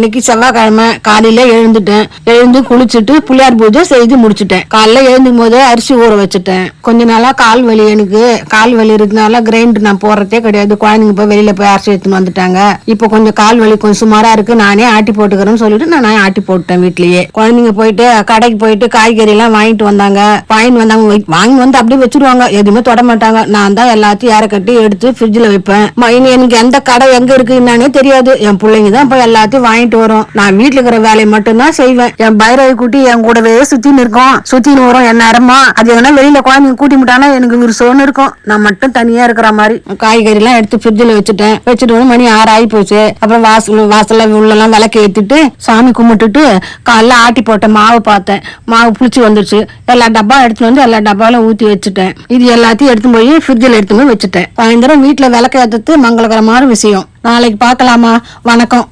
இன்னைக்கு செவ்வாய்க்கிழமை காலையில எழுந்து குளிச்சுட்டு புள்ளியார் பூஜை செய்து முடிச்சுட்டேன். காலைல எழுந்தும் போது அரிசி ஊற வச்சுட்டேன். கொஞ்ச நாளா கால் வலி, எனக்கு கால் வலி இருக்கனால கிரைண்டர் நான் போடுறதே கிடையாது. குழந்தைங்க போய் வெளியில போய் அரிசி எடுத்துன்னு வந்துட்டாங்க. இப்ப கொஞ்சம் கால் வலி கொஞ்சம் சுமாரா இருக்கு, நானே ஆட்டி போட்டுக்கிறேன்னு சொல்லிட்டு நான் ஆட்டி போட்டேன் வீட்லயே. குழந்தைங்க போயிட்டு கடைக்கு போயிட்டு காய்கறி எல்லாம் வாங்கிட்டு வந்தாங்க. வாங்கி வந்து அப்படியே வச்சிருவாங்க, எதுவுமே தொட மாட்டாங்க. நான் தான் எல்லாத்தையும் ஏற கட்டி எடுத்து ஃப்ரிட்ஜ்ல வைப்பேன். எனக்கு எந்த கடை எங்க இருக்கு என்னன்னே தெரியாது. என் பிள்ளைங்க தான் போய் எல்லாத்தையும் வாங்கிட்டு வரும். நான் வீட்டுல இருக்கிற வேலையை மட்டும்தான் செய்வேன். என் பைரவை கூட்டி என் கூடவே சுத்தின்னு வரும். என் நேரமா அது எதனா வெளியில குழந்தைங்க கூட்டி முட்டானா எனக்கு ஒரு சோன்னு இருக்கும். நான் மட்டும் தனியா இருக்கிற மாதிரி. காய்கறி எல்லாம் எடுத்து ஃப்ரிட்ஜ்ல வச்சுட்டு வந்து மணி 6 ஆகி போச்சு. அப்புறம் வாசல்ல உள்ளெல்லாம் விளக்கு ஏத்திட்டு சாமி கும்பிட்டுட்டு காலைல ஆட்டி போட்ட மாவு பார்த்தேன். மாவு புளிச்சு வந்துருச்சு. எல்லா டப்பா எடுத்துட்டு வந்து எல்லா டப்பாலும் ஊத்தி வச்சுட்டேன். இது எல்லாத்தையும் எடுத்து போய் ஃப்ரிட்ஜ்ல எடுத்து போய் வச்சுட்டேன். சாயந்தரம் வீட்டுல விளக்கு ஏத்துறது மங்களகரமான விஷயம். நாளைக்கு பார்க்கலாமா? வணக்கம்.